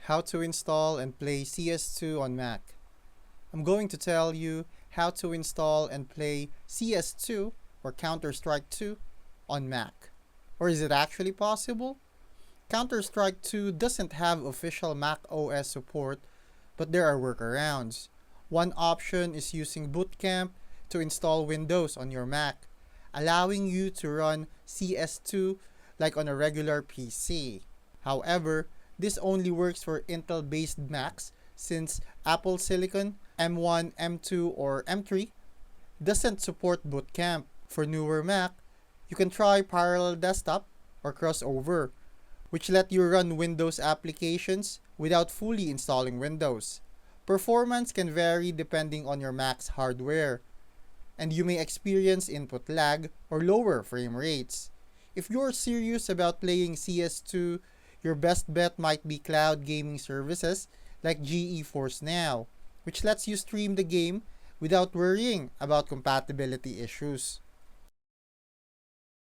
How to install and play CS2 on Mac. I'm going to tell you how to install and play CS2 or Counter-Strike 2 on Mac. Or is it actually possible? Counter-Strike 2 doesn't have official macOS support, but there are workarounds. One option is using Boot Camp to install Windows on your Mac, allowing you to run CS2 like on a regular PC. However, this only works for Intel-based Macs since Apple Silicon M1, M2, or M3 doesn't support Boot Camp. For newer Mac, you can try Parallel Desktop or Crossover, which let you run Windows applications without fully installing Windows. Performance can vary depending on your Mac's hardware, and you may experience input lag or lower frame rates. If you're serious about playing CS2, your best bet might be cloud gaming services like GeForce Now, which lets you stream the game without worrying about compatibility issues.